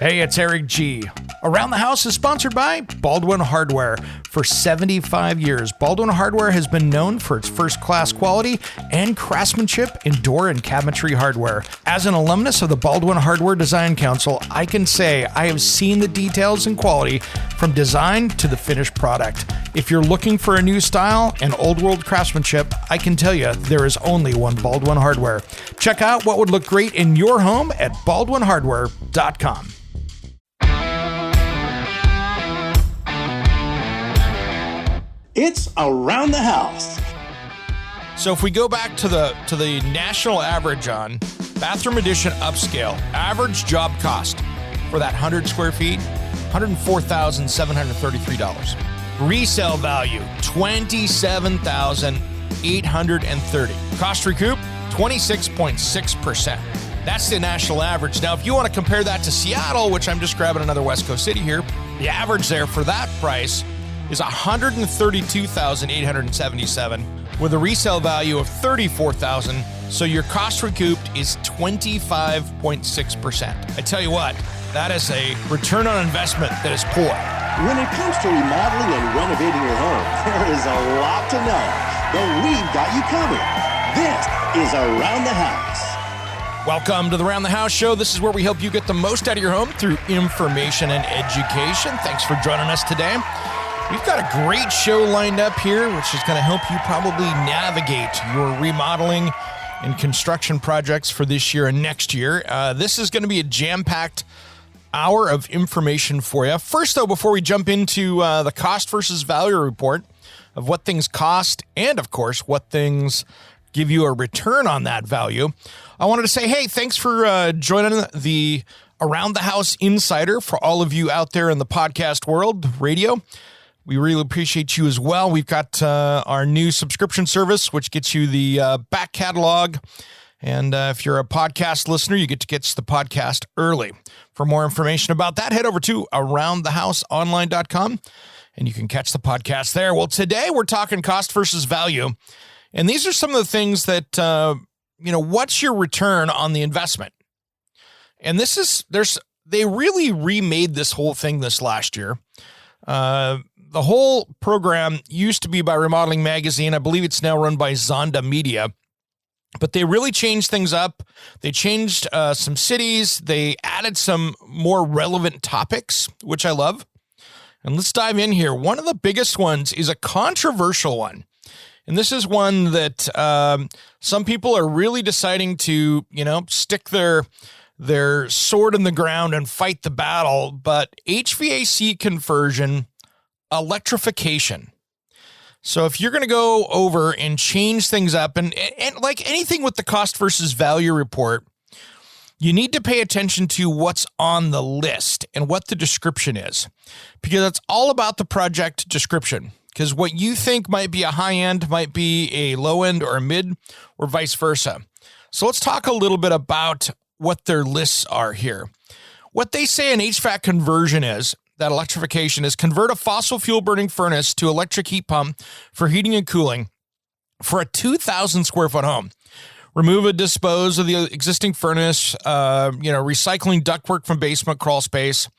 Hey, it's Eric G. Around the House is sponsored by Baldwin Hardware. For 75 years, Baldwin Hardware has been known for its first-class quality and craftsmanship in door and cabinetry hardware. As an alumnus of the Baldwin Hardware Design Council, I can say I have seen the details and quality from design to the finished product. If you're looking for a new style and old-world craftsmanship, I can tell you there is only one Baldwin Hardware. Check out what would look great in your home at baldwinhardware.com. It's Around the House. So if we go back to the national average on bathroom addition upscale, average job cost for that 100 square feet, $104,733. Resale value, $27,830. Cost recoup, 26.6%. That's the national average. Now, if you want to compare that to Seattle, which I'm just grabbing another West Coast city here, the average there for that price is $132,877 with a resale value of $34,000. So your cost recouped is 25.6%. I tell you what, that is a return on investment that is poor. When it comes to remodeling and renovating your home, there is a lot to know, but we've got you covered. This is Around the House. Welcome to the Around the House show. This is where we help you get the most out of your home through information and education. Thanks for joining us today. We've got a great show lined up here, which is going to help you probably navigate your remodeling and construction projects for this year and next year. This is going to be a jam-packed hour of information for you. First, though, before we jump into the cost versus value report of what things cost and, of course, what things give you a return on that value, I wanted to say, hey, thanks for joining the Around the House Insider for all of you out there in the podcast world, radio. We really appreciate you as well. We've got our new subscription service, which gets you the back catalog. And if you're a podcast listener, you get to get the podcast early. For more information about that, head over to aroundthehouseonline.com, and you can catch the podcast there. Well, today we're talking cost versus value. And these are some of the things that, what's your return on the investment? And they really remade this whole thing this last year. The whole program used to be by Remodeling Magazine. I believe it's now run by Zonda Media. But they really changed things up. They changed some cities. They added some more relevant topics, which I love. And let's dive in here. One of the biggest ones is a controversial one. And this is one that some people are really deciding to, stick their sword in the ground and fight the battle. But HVAC conversion, electrification. So if you're going to go over and change things up and like anything with the cost versus value report, you need to pay attention to what's on the list and what the description is, because it's all about the project description. Because what you think might be a high end might be a low end or a mid or vice versa. So let's talk a little bit about what their lists are here. What they say an HVAC conversion is, that electrification is convert a fossil fuel burning furnace to electric heat pump for heating and cooling for a 2,000 square foot home. Remove and dispose of the existing furnace, recycling ductwork from basement crawl space.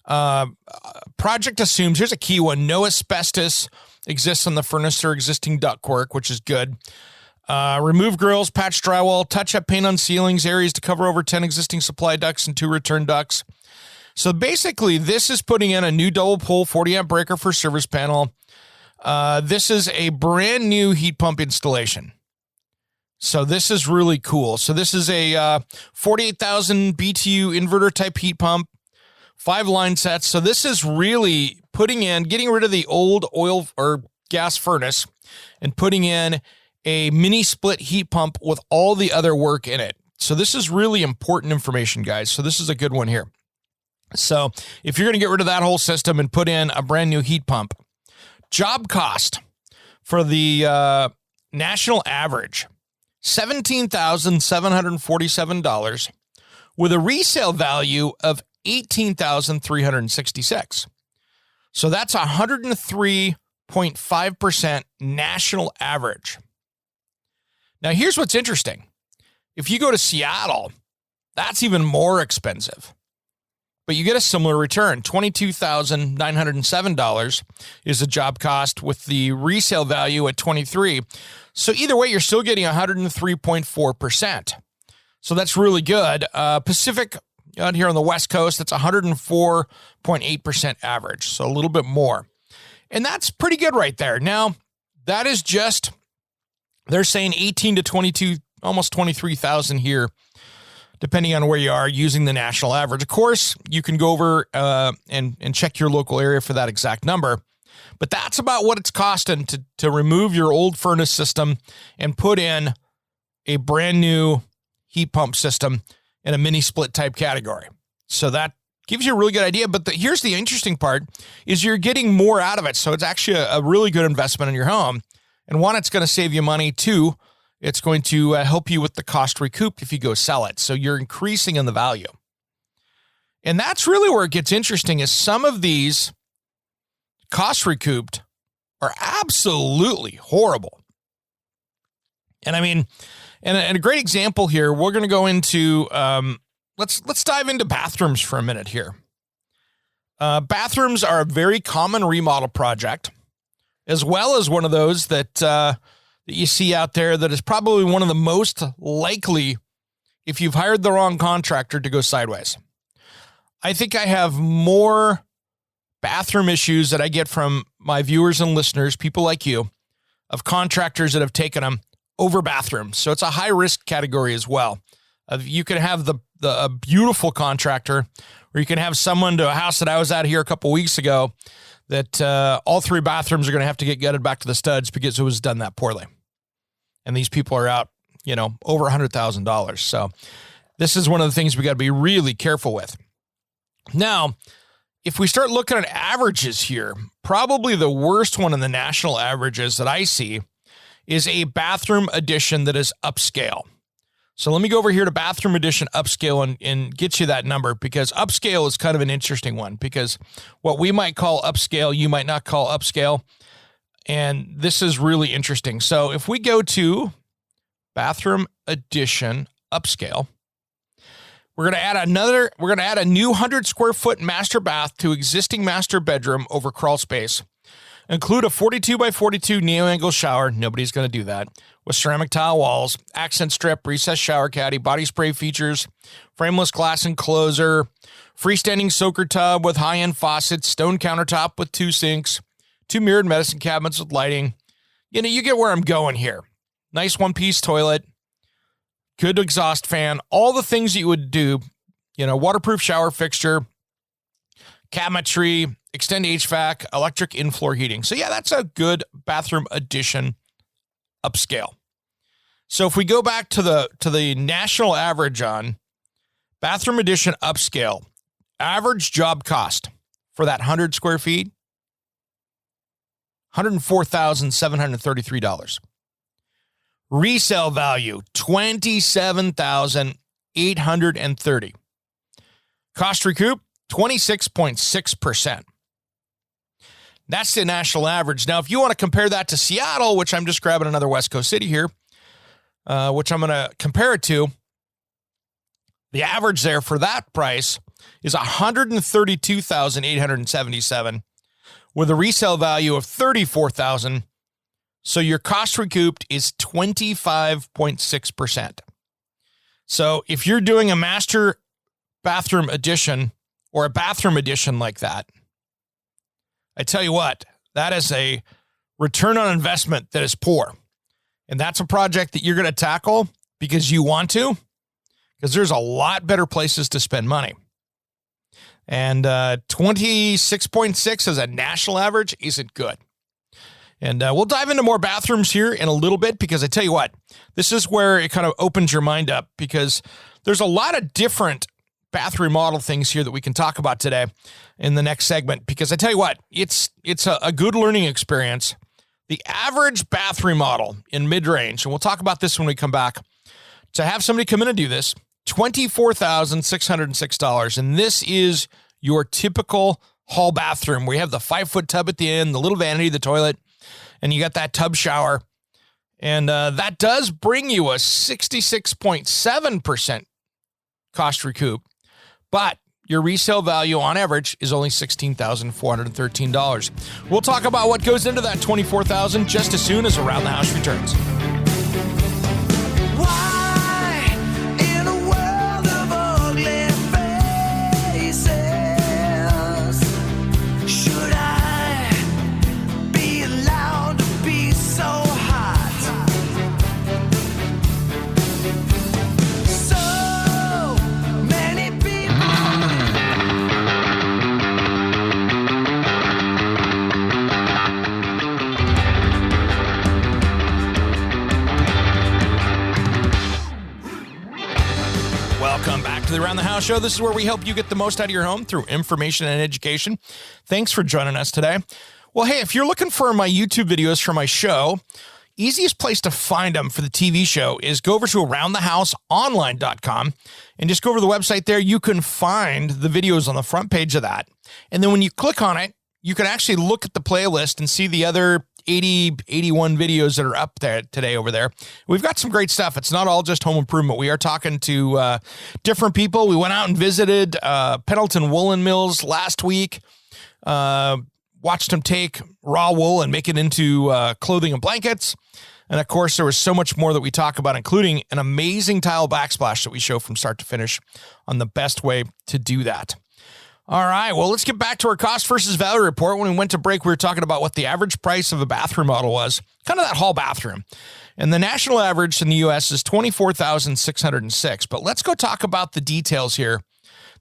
Project assumes, here's a key one, no asbestos exists on the furnace or existing ductwork, which is good. Remove grills, patch drywall, touch up paint on ceilings, areas to cover over 10 existing supply ducts and 2 return ducts. So basically, this is putting in a new double pole 40 amp breaker for service panel. This is a brand new heat pump installation. So this is really cool. So this is a 48,000 BTU inverter type heat pump, 5 line sets. So this is really getting rid of the old oil or gas furnace and putting in a mini split heat pump with all the other work in it. So this is really important information, guys. So this is a good one here. So if you're going to get rid of that whole system and put in a brand new heat pump, job cost for the national average, $17,747 with a resale value of $18,366. So that's 103.5% national average. Now, here's what's interesting. If you go to Seattle, that's even more expensive. but you get a similar return. $22,907 is the job cost with the resale value at 23. So either way, you're still getting 103.4%. So that's really good. Pacific out here on the West Coast, that's 104.8% average. So a little bit more. And that's pretty good right there. Now, that is just, they're saying 18 to 22, almost 23,000 here, depending on where you are, using the national average. Of course, you can go over and check your local area for that exact number. But that's about what it's costing to remove your old furnace system and put in a brand new heat pump system in a mini split type category. So that gives you a really good idea. But here's the interesting part is you're getting more out of it. So it's actually a really good investment in your home. And one, it's going to save you money. Two, it's going to help you with the cost recoup if you go sell it. So you're increasing in the value. And that's really where it gets interesting is some of these cost recouped are absolutely horrible. And I mean, and a great example here, we're going to go into, let's dive into bathrooms for a minute here. Bathrooms are a very common remodel project, as well as one of those that you see out there that is probably one of the most likely if you've hired the wrong contractor to go sideways. I think I have more bathroom issues that I get from my viewers and listeners, people like you, of contractors that have taken them over bathrooms. So it's a high risk category as well. You can have a beautiful contractor, or you can have someone to a house that I was at here a couple weeks ago that all three bathrooms are going to have to get gutted back to the studs because it was done that poorly. And these people are out, over $100,000. So this is one of the things we got to be really careful with. Now, if we start looking at averages here, probably the worst one in the national averages that I see is a bathroom addition that is upscale. So let me go over here to bathroom addition upscale and get you that number, because upscale is kind of an interesting one, because what we might call upscale, you might not call upscale. And this is really interesting. So if we go to bathroom addition upscale, we're going to add a new 100 square foot master bath to existing master bedroom over crawl space. Include a 42 by 42 neo-angle shower. Nobody's going to do that. With ceramic tile walls, accent strip, recessed shower caddy, body spray features, frameless glass enclosure, freestanding soaker tub with high-end faucets, stone countertop with 2 sinks, 2 mirrored medicine cabinets with lighting. You get where I'm going here. Nice one-piece toilet, good exhaust fan, all the things that you would do, waterproof shower fixture, cabinetry, extend HVAC, electric in-floor heating. So yeah, that's a good bathroom addition upscale. So if we go back to the national average on bathroom addition upscale, average job cost for that 100 square feet, $104,733. Resale value, $27,830. Cost recoup, 26.6%. That's the national average. Now, if you want to compare that to Seattle, which I'm just grabbing another West Coast city here, which I'm going to compare it to, the average there for that price is $132,877 with a resale value of $34,000. So your cost recouped is 25.6%. So if you're doing a master bathroom addition or a bathroom addition like that, I tell you what, that is a return on investment that is poor. And that's a project that you're going to tackle because you want to, because there's a lot better places to spend money. And 26.6 as a national average isn't good. And we'll dive into more bathrooms here in a little bit, because I tell you what, this is where it kind of opens your mind up, because there's a lot of different bathroom model things here that we can talk about today in the next segment, because I tell you what, it's a good learning experience. The average bathroom model in mid-range, and we'll talk about this when we come back, to have somebody come in and do this, $24,606. And this is your typical hall bathroom where you have the 5-foot tub at the end, the little vanity, the toilet, and you got that tub shower. And that does bring you a 66.7% cost recoup. But your resale value on average is only $16,413. We'll talk about what goes into that $24,000 just as soon as Around the House returns. Welcome back to the Around the House Show. This is where we help you get the most out of your home through information and education. Thanks for joining us today. Well, hey, if you're looking for my YouTube videos for my show, easiest place to find them for the TV show is go over to aroundthehouseonline.com and just go over to the website there. You can find the videos on the front page of that. And then when you click on it, you can actually look at the playlist and see the other 81 videos that are up there today over there. We've got some great stuff. It's not all just home improvement. We are talking to different people. We went out and visited Pendleton Woolen Mills last week. Watched them take raw wool and make it into clothing and blankets. And of course, there was so much more that we talk about, including an amazing tile backsplash that we show from start to finish on the best way to do that. All right, well, let's get back to our cost versus value report. When we went to break, we were talking about what the average price of a bathroom model was, kind of that hall bathroom. And the national average in the U.S. is $24,606. But let's go talk about the details here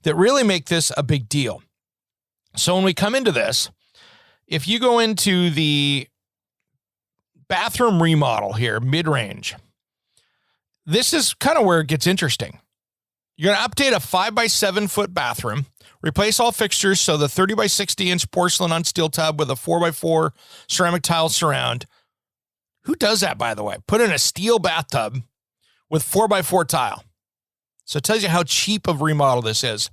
that really make this a big deal. So when we come into this, if you go into the bathroom remodel here, mid-range, this is kind of where it gets interesting. You're going to update a 5x7 foot bathroom, replace all fixtures, so the 30 by 60 inch porcelain on steel tub with a 4x4 ceramic tile surround. Who does that, by the way? Put in a steel bathtub with 4x4 tile. So it tells you how cheap of remodel this is.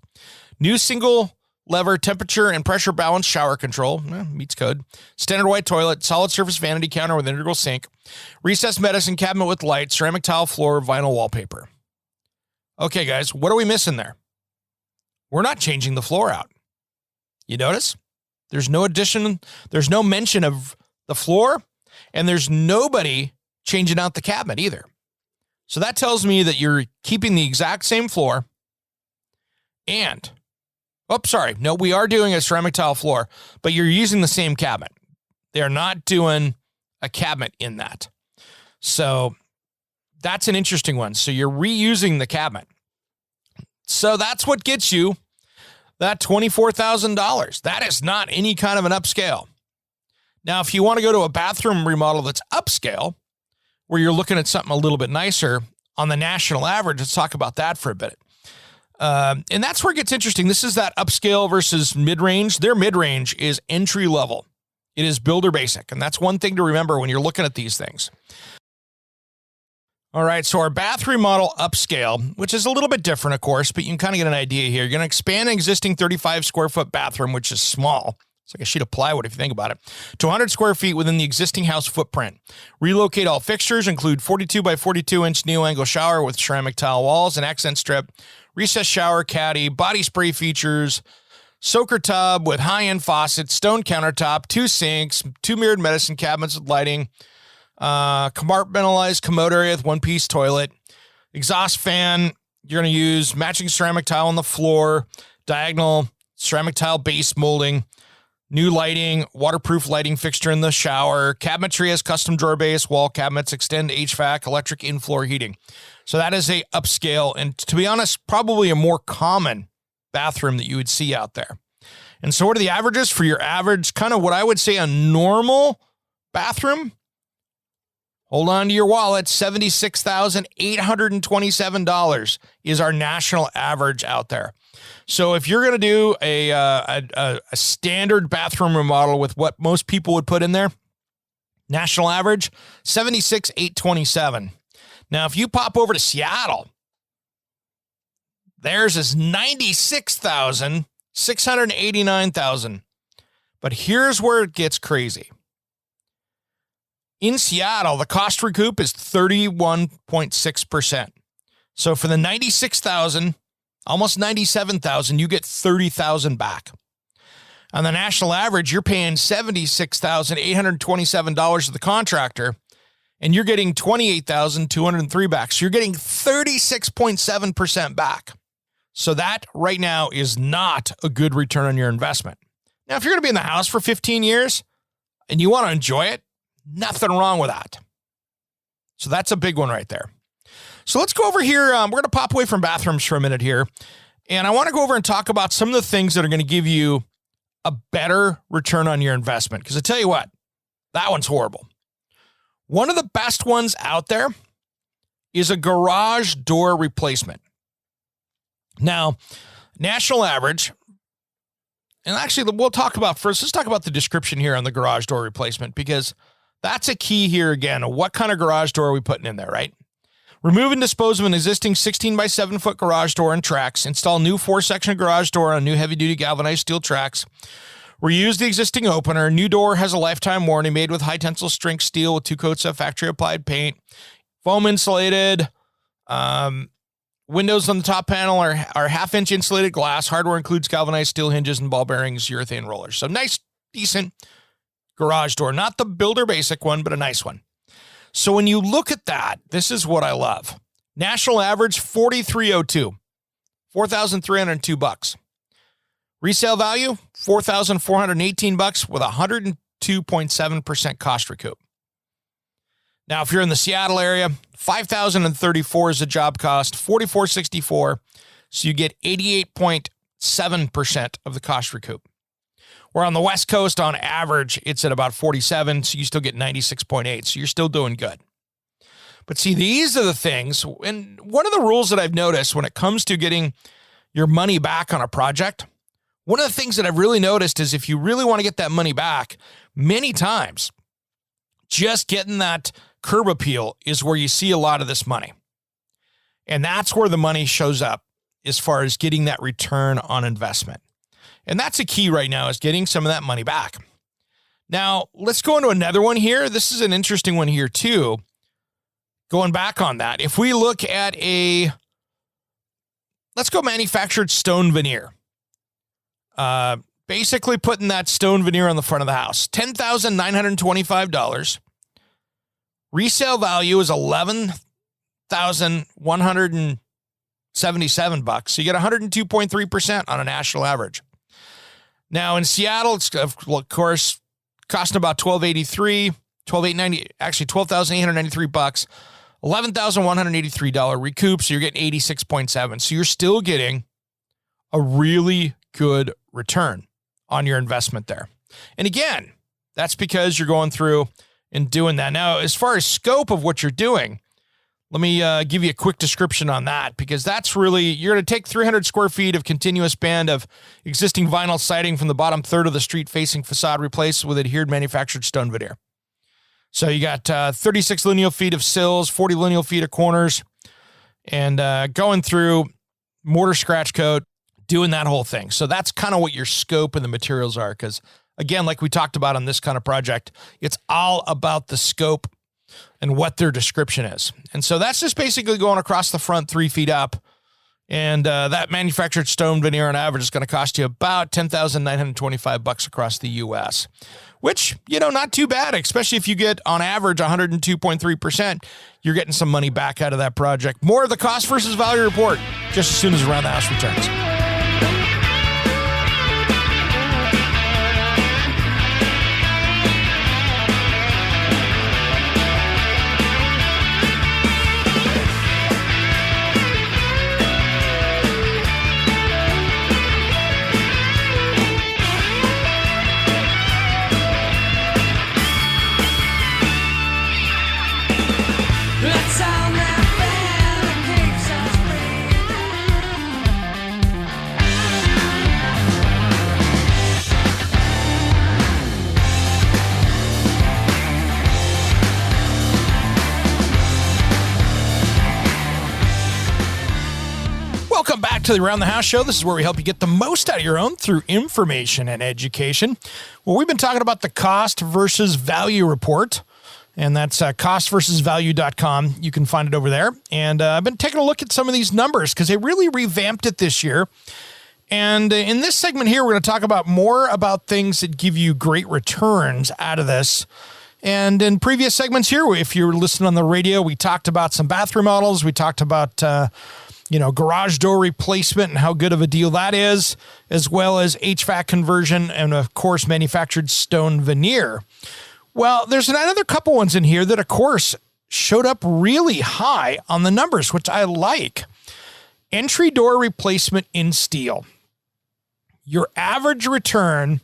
New single lever temperature and pressure balance shower control, meets code. Standard white toilet, solid surface vanity counter with integral sink, recessed medicine cabinet with light, ceramic tile floor, vinyl wallpaper. Okay, guys, what are we missing there? We're not changing the floor out. You notice? There's no addition, there's no mention of the floor, and there's nobody changing out the cabinet either. So that tells me that you're keeping the exact same floor and, we are doing a ceramic tile floor, but you're using the same cabinet. They're not doing a cabinet in that. So that's an interesting one. So you're reusing the cabinet. So that's what gets you that $24,000. That is not any kind of an upscale. Now, if you want to go to a bathroom remodel that's upscale, where you're looking at something a little bit nicer on the national average, let's talk about that for a bit. And that's where it gets interesting. This is that upscale versus mid-range. Their mid-range is entry level. It is builder basic. And that's one thing to remember when you're looking at these things. All right, so our bathroom model upscale, which is a little bit different, of course, but you can kind of get an idea here. You're going to expand an existing 35 square foot bathroom, which is small. It's like a sheet of plywood if you think about it, to 100 square feet within the existing house footprint. Relocate all fixtures, include 42 by 42 inch neo-angle shower with ceramic tile walls, an accent strip, recessed shower caddy, body spray features, soaker tub with high-end faucets, stone countertop, 2 sinks, 2 mirrored medicine cabinets with lighting, compartmentalized commode area with 1-piece toilet, exhaust fan. You're going to use matching ceramic tile on the floor, diagonal ceramic tile base molding, new lighting, waterproof lighting fixture in the shower, cabinetry has custom drawer base, wall cabinets, extend HVAC, electric in-floor heating. So that is a upscale, and to be honest, probably a more common bathroom that you would see out there. And so what are the averages for your average, kind of what I would say a normal bathroom? Hold on to your wallet. $76,827 is our national average out there. So if you're going to do a standard bathroom remodel with what most people would put in there, national average, $76,827. Now, if you pop over to Seattle, theirs is $96,689,000. But here's where it gets crazy. In Seattle, the cost recoup is 31.6%. So for the $96,000, almost $97,000, you get $30,000 back. On the national average, you're paying $76,827 to the contractor, and you're getting $28,203 back. So you're getting 36.7% back. So that right now is not a good return on your investment. Now, if you're going to be in the house for 15 years and you want to enjoy it, nothing wrong with that. So that's a big one right there. So let's go over here. We're going to pop away from bathrooms for a minute here. And I want to go over and talk about some of the things that are going to give you a better return on your investment. Because I tell you what, that one's horrible. One of the best ones out there is a garage door replacement. Now, national average, and actually we'll talk about first, let's talk about the description here on the garage door replacement, because that's a key here again. What kind of garage door are we putting in there, right? Remove and dispose of an existing 16 by 7 foot garage door and tracks. Install new 4-section garage door on new heavy-duty galvanized steel tracks. Reuse the existing opener. New door has a lifetime warranty, made with high tensile strength steel with 2 coats of factory-applied paint. Foam insulated. Windows on the top panel are half-inch insulated glass. Hardware includes galvanized steel hinges and ball bearings, urethane rollers. So nice, decent garage door. Not the builder basic one, but a nice one. So when you look at that, this is what I love. National average, $4,302, $4,302. Resale value, $4,418 with 102.7% cost recoup. Now, if you're in the Seattle area, $5,034 is the job cost, $4,464. So you get 88.7% of the cost recoup. Where on the West Coast, on average, it's at about 47, so you still get 96.8, so you're still doing good. But see, these are the things, and one of the rules that I've noticed when it comes to getting your money back on a project, one of the things that I've really noticed is if you really want to get that money back, many times, just getting that curb appeal is where you see a lot of this money. And that's where the money shows up as far as getting that return on investment. And that's a key right now, is getting some of that money back. Now, let's go into another one here. This is an interesting one here too. Going back on that, if we look at let's go manufactured stone veneer. Basically putting that stone veneer on the front of the house. $10,925. Resale value is $11,177. So you get 102.3% on a national average. Now in Seattle, it's of course costing about $12,893, $11,183 recoup. So you're getting 86.7. So you're still getting a really good return on your investment there. And again, that's because you're going through and doing that. Now, as far as scope of what you're doing, let me give you a quick description on that, because that's really, you're going to take 300 square feet of continuous band of existing vinyl siding from the bottom third of the street-facing facade, replaced with adhered manufactured stone veneer. So you got 36 lineal feet of sills, 40 lineal feet of corners, and going through mortar scratch coat, doing that whole thing. So that's kind of what your scope and the materials are, because again, like we talked about on this kind of project, it's all about the scope and what their description is. And so that's just basically going across the front 3 feet up. And that manufactured stone veneer on average is going to cost you about $10,925 across the U.S., which, not too bad, especially if you get on average 102.3%, you're getting some money back out of that project. More of the cost versus value report just as soon as Around the House returns. Welcome back to the Around the House show. This is where we help you get the most out of your home through information and education. Well, we've been talking about the cost versus value report. And that's costversusvalue.com. You can find it over there. And I've been taking a look at some of these numbers because they really revamped it this year. And in this segment here, we're going to talk about more about things that give you great returns out of this. And in previous segments here, if you're listening on the radio, we talked about some bathroom models. We talked about, garage door replacement and how good of a deal that is, as well as HVAC conversion and, of course, manufactured stone veneer. Well, there's another couple ones in here that, of course, showed up really high on the numbers, which I like. Entry door replacement in steel. Your average return,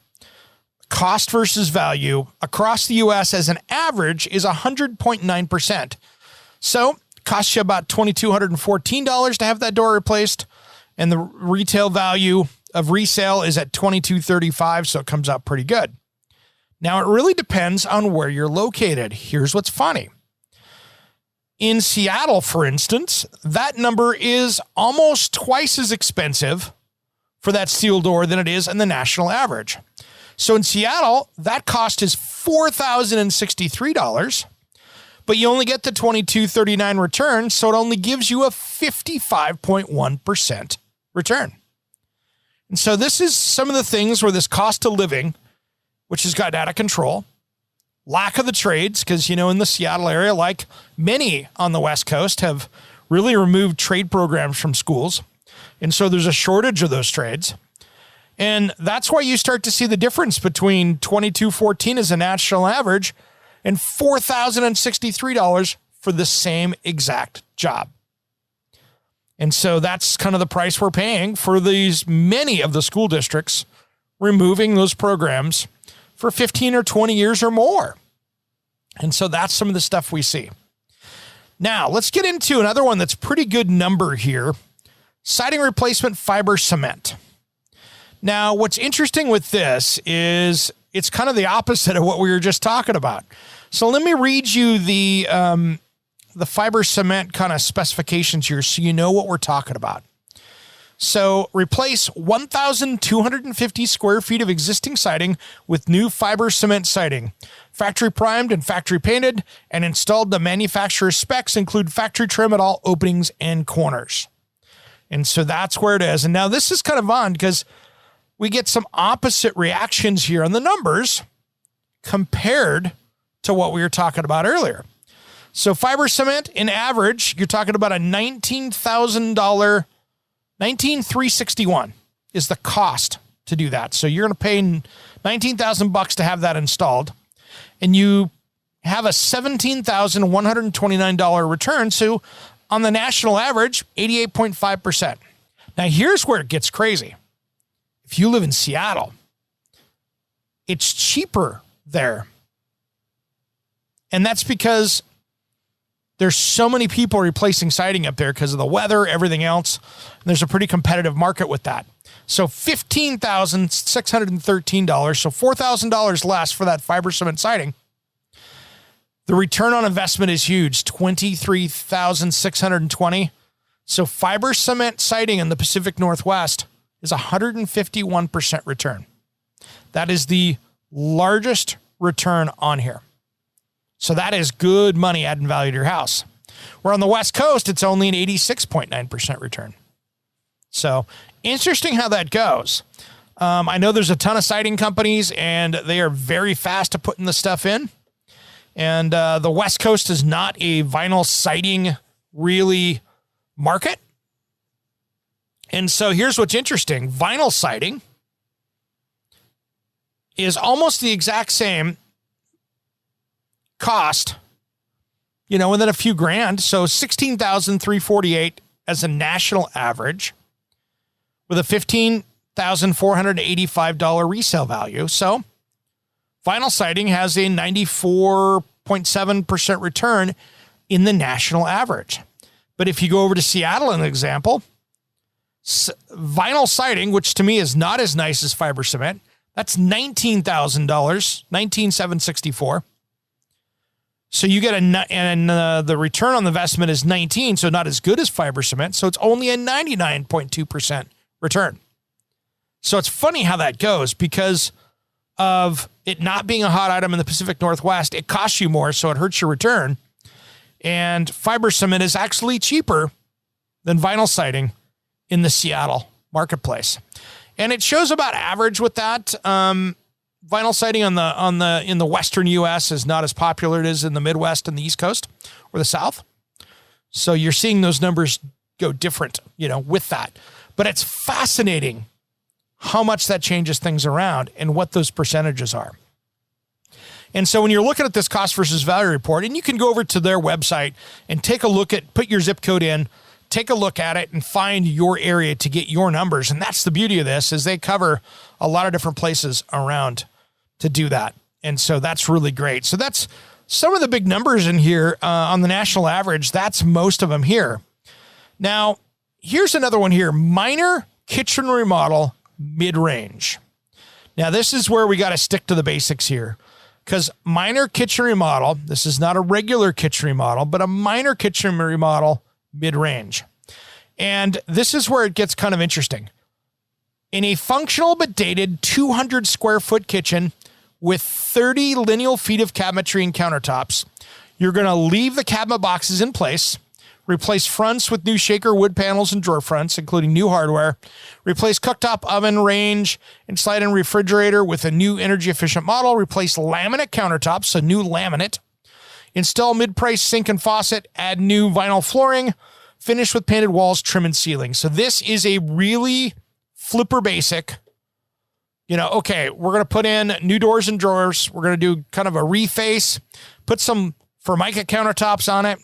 cost versus value, across the U.S. as an average is 100.9%. So it costs you about $2,214 to have that door replaced, and the retail value of resale is at $2,235, so it comes out pretty good. Now, it really depends on where you're located. Here's what's funny. In Seattle, for instance, that number is almost twice as expensive for that steel door than it is in the national average. So in Seattle, that cost is $4,063, but you only get the $2,239 return, so it only gives you a 55.1% return. And so this is some of the things where this cost of living, which has gotten out of control, lack of the trades, because, in the Seattle area, like many on the West Coast, have really removed trade programs from schools. And so there's a shortage of those trades. And that's why you start to see the difference between $2,214 as a national average and $4,063 for the same exact job. And so that's kind of the price we're paying for many of the school districts removing those programs for 15 or 20 years or more. And so that's some of the stuff we see. Now, let's get into another one that's pretty good number here. Siding replacement fiber cement. Now, what's interesting with this is it's kind of the opposite of what we were just talking about. So let me read you the fiber cement kind of specifications here so you know what we're talking about. So replace 1,250 square feet of existing siding with new fiber cement siding. Factory primed and factory painted and installed to manufacturer's specs, include factory trim at all openings and corners. And so that's where it is. And now this is kind of on because we get some opposite reactions here on the numbers compared to what we were talking about earlier. So fiber cement in average, you're talking about a $19,361 is the cost to do that. So you're going to pay $19,000 to have that installed, and you have a $17,129 return. So on the national average, 88.5%. Now here's where it gets crazy. If you live in Seattle, it's cheaper there. And that's because there's so many people replacing siding up there because of the weather, everything else. And there's a pretty competitive market with that. So $15,613, so $4,000 less for that fiber cement siding. The return on investment is huge, $23,620. So fiber cement siding in the Pacific Northwest is 151% return. That is the largest return on here. So that is good money adding value to your house. Where on the West Coast, it's only an 86.9% return. So interesting how that goes. I know there's a ton of siding companies, and they are very fast at putting the stuff in. And the West Coast is not a vinyl siding really market. And so here's what's interesting. Vinyl siding is almost the exact same cost, within a few grand. So $16,348 as a national average with a $15,485 resale value. So vinyl siding has a 94.7% return in the national average. But if you go over to Seattle, an example, vinyl siding, which to me is not as nice as fiber cement, that's $19,000, $19,764. So you get the return on the investment is 19, so not as good as fiber cement. So it's only a 99.2% return. So it's funny how that goes because of it not being a hot item in the Pacific Northwest, it costs you more, so it hurts your return. And fiber cement is actually cheaper than vinyl siding in the Seattle marketplace. And it shows about average with that. Vinyl siding in the Western U.S. is not as popular as it is in the Midwest and the East Coast or the South. So you're seeing those numbers go different, with that. But it's fascinating how much that changes things around and what those percentages are. And so when you're looking at this cost versus value report, and you can go over to their website and take a look at, put your zip code in, take a look at it and find your area to get your numbers. And that's the beauty of this, is they cover a lot of different places around to do that. And so that's really great. So that's some of the big numbers in here on the national average. That's most of them here. Now, here's another one here. Minor kitchen remodel mid-range. Now, this is where we got to stick to the basics here, because minor kitchen remodel, this is not a regular kitchen remodel, but a minor kitchen remodel mid-range. And this is where it gets kind of interesting. In a functional but dated 200 square foot kitchen with 30 lineal feet of cabinetry and countertops, you're going to leave the cabinet boxes in place, replace fronts with new shaker wood panels and drawer fronts, including new hardware, replace cooktop, oven, range, and slide-in refrigerator with a new energy-efficient model, replace laminate countertops, so new laminate, install mid-price sink and faucet, add new vinyl flooring, finish with painted walls, trim and ceiling. So this is a really flipper basic. Okay, we're going to put in new doors and drawers. We're going to do kind of a reface, put some Formica countertops on it,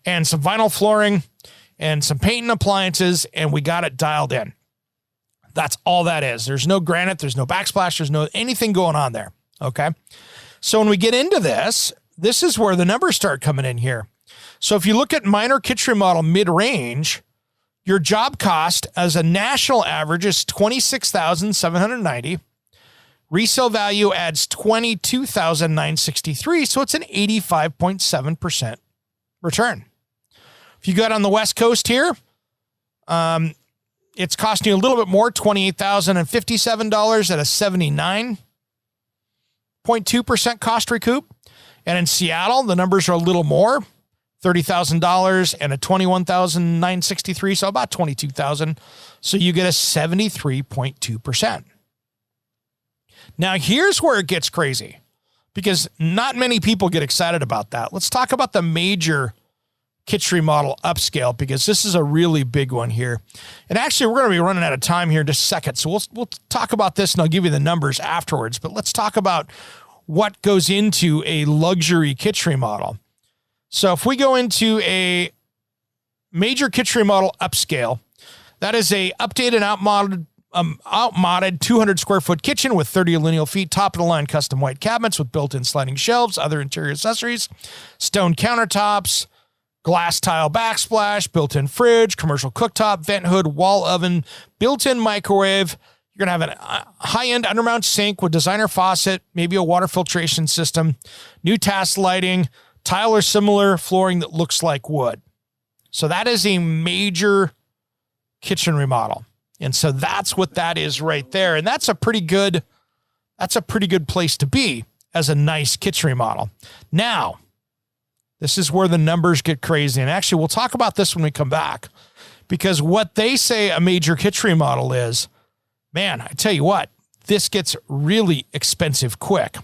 and some vinyl flooring and some paint and appliances, and we got it dialed in. That's all that is. There's no granite, there's no backsplash, there's no anything going on there, okay? So when we get into this, this is where the numbers start coming in here. So if you look at minor kitchen remodel mid-range, your job cost as a national average is $26,790. Resale value adds $22,963, so it's an 85.7% return. If you got on the West Coast here, it's costing you a little bit more, $28,057 at a 79.2% cost recoup. And in Seattle, the numbers are a little more, $30,000 and a $21,963, so about $22,000. So you get a 73.2%. Now, here's where it gets crazy, because not many people get excited about that. Let's talk about the major kitchen remodel upscale, because this is a really big one here. And actually, we're going to be running out of time here in just a second, so we'll talk about this, and I'll give you the numbers afterwards. But let's talk about what goes into a luxury kitchen remodel. So if we go into a major kitchen remodel upscale, that is a updated, outmodded 200 square foot kitchen with 30 lineal feet, top of the line custom white cabinets with built-in sliding shelves, other interior accessories, stone countertops, glass tile backsplash, built-in fridge, commercial cooktop, vent hood, wall oven, built-in microwave. You're going to have a high-end undermount sink with designer faucet, maybe a water filtration system, new task lighting, tile or similar flooring that looks like wood. So that is a major kitchen remodel. And so that's what that is right there. And that's a pretty good place to be as a nice kitchen remodel. Now, this is where the numbers get crazy. And actually, we'll talk about this when we come back, because what they say a major kitchen remodel is, man, I tell you what, this gets really expensive quick.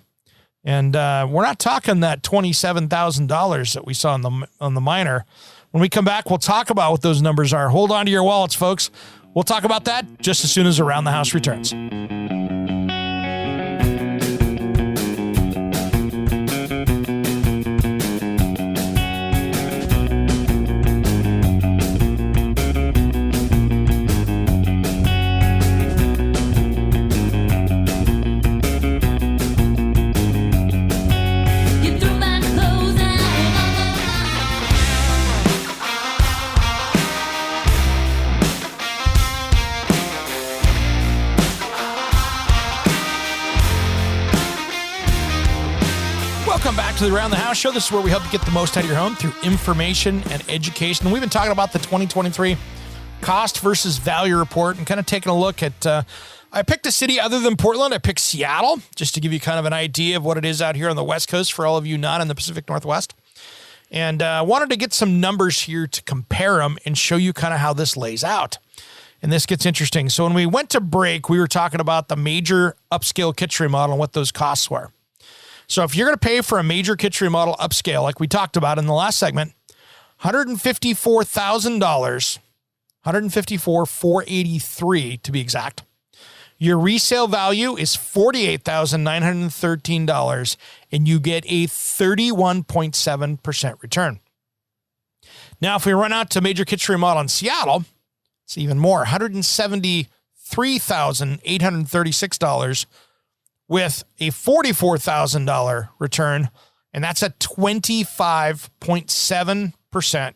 And we're not talking that $27,000 that we saw on the minor. When we come back, we'll talk about what those numbers are. Hold on to your wallets, folks. We'll talk about that just as soon as Around the House returns. Welcome back to the Around the House Show. This is where we help you get the most out of your home through information and education. And we've been talking about the 2023 cost versus value report and kind of taking a look at I picked a city other than Portland. I picked Seattle, just to give you kind of an idea of what it is out here on the West Coast for all of you not in the Pacific Northwest. And I wanted to get some numbers here to compare them and show you kind of how this lays out. And this gets interesting. So when we went to break, we were talking about the major upscale kitchen remodel and what those costs were. So if you're going to pay for a major kitchen remodel upscale, like we talked about in the last segment, $154,000, $154,483 to be exact. Your resale value is $48,913, and you get a 31.7% return. Now, if we run out to major kitchen remodel in Seattle, it's even more, $173,836 with a $44,000 return, and that's a 25.7%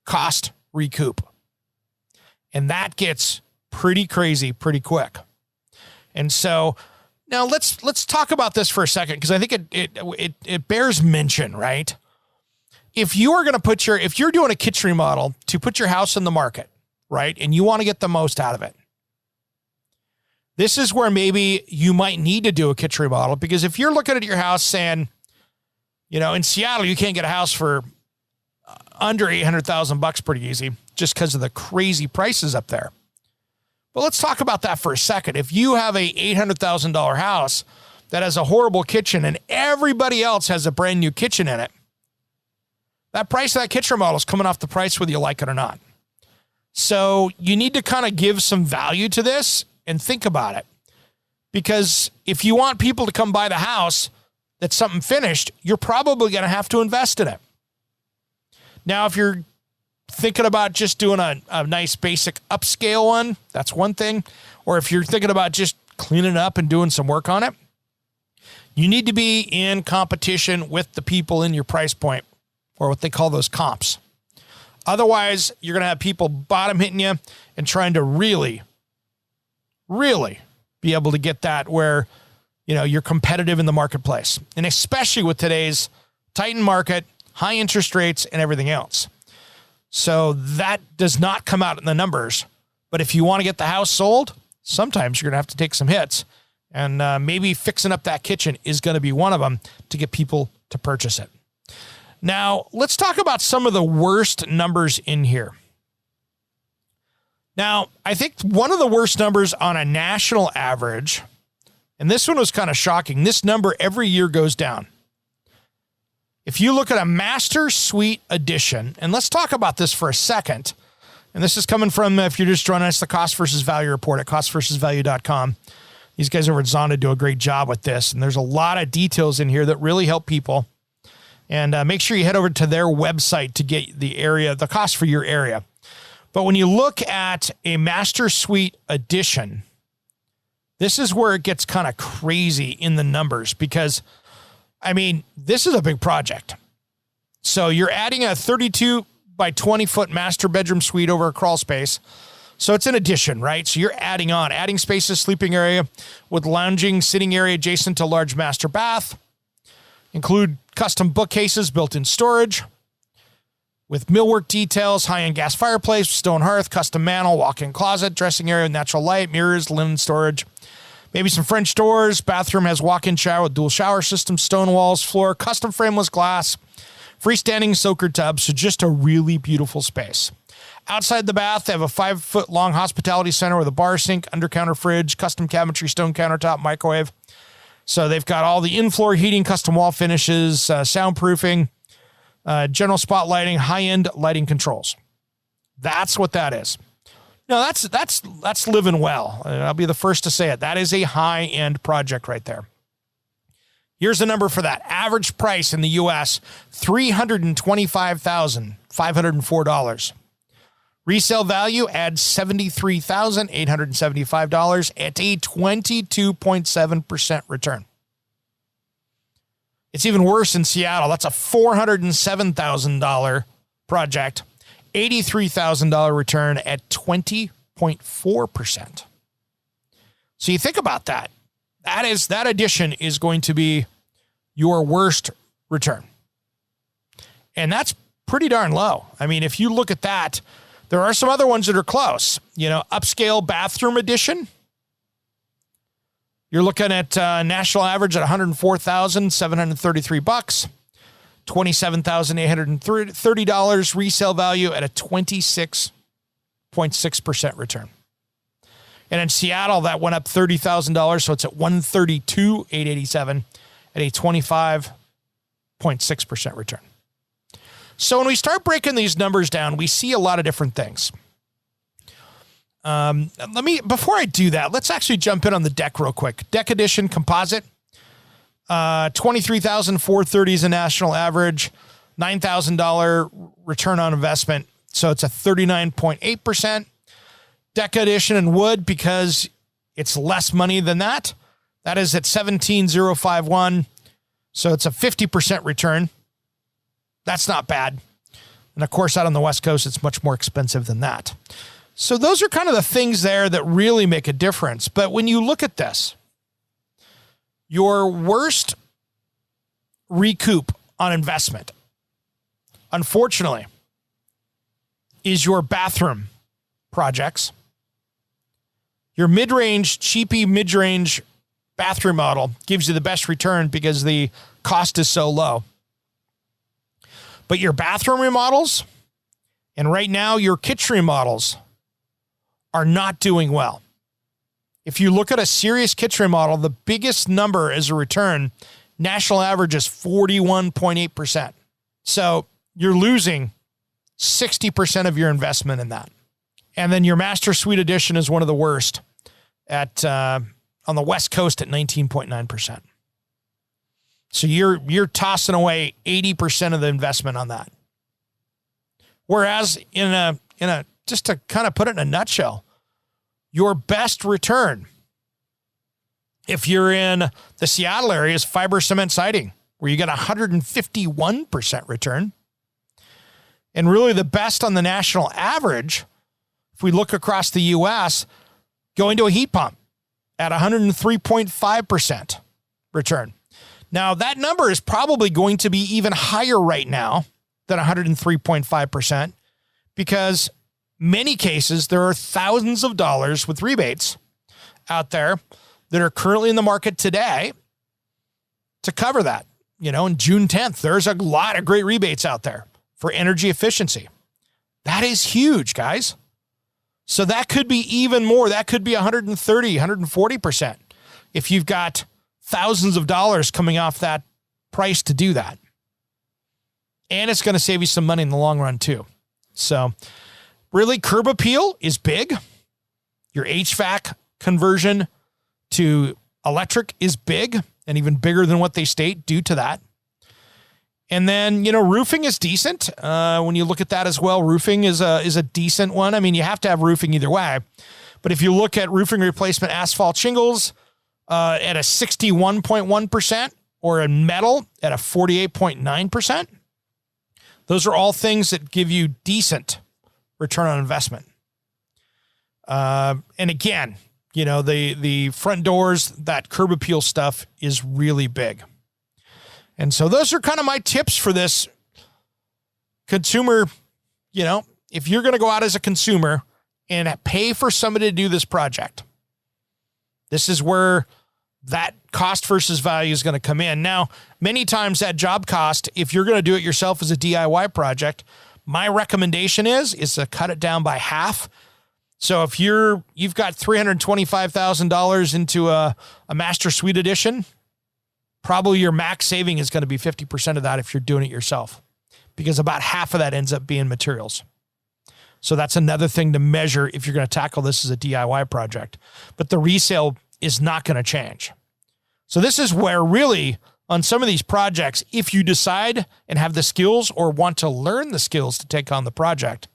cost recoup. And that gets pretty crazy pretty quick. And so now let's talk about this for a second, because I think it bears mention, right? If you are going to if you're doing a kitchen remodel to put your house in the market, right, and you want to get the most out of it, this is where maybe you might need to do a kitchen remodel, because if you're looking at your house saying, in Seattle, you can't get a house for under $800,000 pretty easy just because of the crazy prices up there. But let's talk about that for a second. If you have a $800,000 house that has a horrible kitchen and everybody else has a brand new kitchen in it, that price of that kitchen remodel is coming off the price whether you like it or not. So you need to kind of give some value to this and think about it. Because if you want people to come buy the house that's something finished, you're probably going to have to invest in it. Now, if you're thinking about just doing a nice basic upscale one, that's one thing. Or if you're thinking about just cleaning it up and doing some work on it, you need to be in competition with the people in your price point, or what they call those comps. Otherwise, you're going to have people bottom hitting you and trying to really be able to get that where, you're competitive in the marketplace. And especially with today's tightened market, high interest rates, and everything else. So that does not come out in the numbers. But if you want to get the house sold, sometimes you're going to have to take some hits. And maybe fixing up that kitchen is going to be one of them to get people to purchase it. Now, let's talk about some of the worst numbers in here. Now, I think one of the worst numbers on a national average, and this one was kind of shocking, this number every year goes down. If you look at a master suite edition, and let's talk about this for a second, and this is coming from, if you're just joining us, the cost versus value report at costversusvalue.com. These guys over at Zonda do a great job with this, and there's a lot of details in here that really help people. And make sure you head over to their website to get the cost for your area. But when you look at a master suite edition, this is where it gets kind of crazy in the numbers, because this is a big project. So you're adding a 32 by 20 foot master bedroom suite over a crawl space. So it's an addition, right? So you're adding spaces, sleeping area with lounging, sitting area adjacent to large master bath. Include custom bookcases, built-in storage with millwork details, high-end gas fireplace, stone hearth, custom mantle, walk-in closet, dressing area with natural light, mirrors, linen storage. Maybe some French doors. Bathroom has walk-in shower with dual shower system, stone walls, floor, custom frameless glass, freestanding soaker tub. So just a really beautiful space. Outside the bath, they have a 5-foot-long hospitality center with a bar sink, under-counter fridge, custom cabinetry, stone countertop, microwave. So they've got all the in-floor heating, custom wall finishes, soundproofing, general spot lighting, high-end lighting controls. That's what that is. No, that's living well. I'll be the first to say it. That is a high-end project right there. Here's the number for that. Average price in the U.S., $325,504. Resale value adds $73,875 at a 22.7% return. It's even worse in Seattle. That's a $407,000 project, $83,000 return at 20.4%. So you think about that. That addition is going to be your worst return. And that's pretty darn low. If you look at that, there are some other ones that are close. Upscale bathroom edition, You're looking at national average at $104,733, $27,830 resale value at a 26.6% return. And in Seattle, that went up $30,000, so it's at $132,887 at a 25.6% return. So when we start breaking these numbers down, we see a lot of different things. Before I do that, let's actually jump in on the deck real quick. Deck edition composite, $23,430 is a national average, $9,000 return on investment. So it's a 39.8%. Deck edition in wood, because it's less money than that. That is at $17,051. So it's a 50% return. That's not bad. And of course, out on the West Coast, it's much more expensive than that. So those are kind of the things there that really make a difference. But when you look at this, your worst recoup on investment, unfortunately, is your bathroom projects. Your mid-range, cheapy mid-range bathroom model gives you the best return because the cost is so low. But your bathroom remodels, and right now your kitchen remodels, are not doing well. If you look at a serious kitchen remodel, the biggest number as a return, national average is 41.8%. So you're losing 60% of your investment in that. And then your Master Suite Edition is one of the worst at on the West Coast at 19.9%. So you're tossing away 80% of the investment on that. Whereas in a just to kind of put it in a nutshell, your best return, if you're in the Seattle area, is fiber cement siding, where you get 151% return. And really the best on the national average, if we look across the U.S., going to a heat pump at 103.5% return. Now, that number is probably going to be even higher right now than 103.5%, because many cases there are thousands of dollars with rebates out there that are currently in the market today to cover that. You know, on June 10th, there's a lot of great rebates out there for energy efficiency. That is huge, guys. So that could be even more. That could be 130, 140% if you've got thousands of dollars coming off that price to do that. And it's going to save you some money in the long run too. So really, curb appeal is big. Your HVAC conversion to electric is big, and even bigger than what they state due to that. And then, you know, roofing is decent. When you look at that as well, roofing is a decent one. I mean, you have to have roofing either way. But if you look at roofing replacement asphalt shingles at a 61.1%, or in metal at a 48.9%, those are all things that give you decent return on investment. And again, you know, the front doors, that curb appeal stuff is really big. And so those are kind of my tips for this consumer. You know, if you're going to go out as a consumer and pay for somebody to do this project, this is where that cost versus value is going to come in. Now, many times that job cost, if you're going to do it yourself as a DIY project, my recommendation is to cut it down by half. So if you've got $325,000 into a Master Suite Edition, probably your max saving is going to be 50% of that if you're doing it yourself, because about half of that ends up being materials. So that's another thing to measure if you're going to tackle this as a DIY project. But the resale is not going to change. So this is where really on some of these projects, if you decide and have the skills or want to learn the skills to take on the project,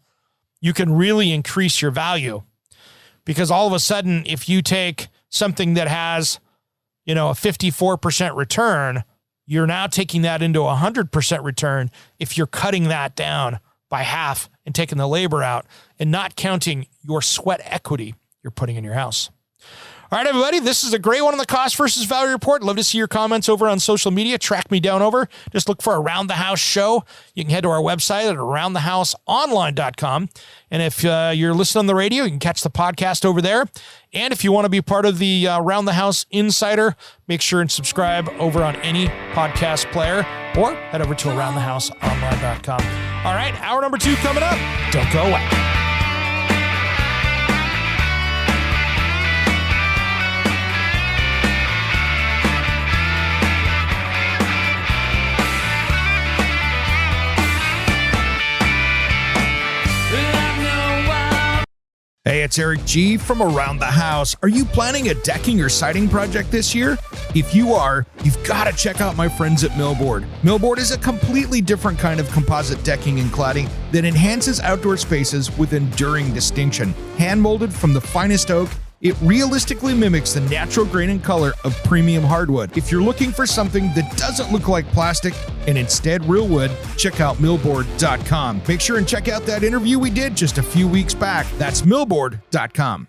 you can really increase your value. Because all of a sudden, if you take something that has, you know, a 54% return, you're now taking that into a 100% return if you're cutting that down by half and taking the labor out and not counting your sweat equity you're putting in your house. All right, everybody, this is a great one on the cost versus value report. Love to see your comments over on social media. Track me down over. Just look for Around the House Show. You can head to our website at aroundthehouseonline.com. And if you're listening on the radio, you can catch the podcast over there. And if you want to be part of the Around the House Insider, make sure and subscribe over on any podcast player or head over to aroundthehouseonline.com. All right, hour number 2 coming up. Don't go away. Hey, it's Eric G. from Around the House. Are you planning a decking or siding project this year? If you are, you've got to check out my friends at Millboard. Millboard is a completely different kind of composite decking and cladding that enhances outdoor spaces with enduring distinction. Hand-molded from the finest oak, it realistically mimics the natural grain and color of premium hardwood. If you're looking for something that doesn't look like plastic and instead real wood, check out millboard.com. Make sure and check out that interview we did just a few weeks back. That's millboard.com.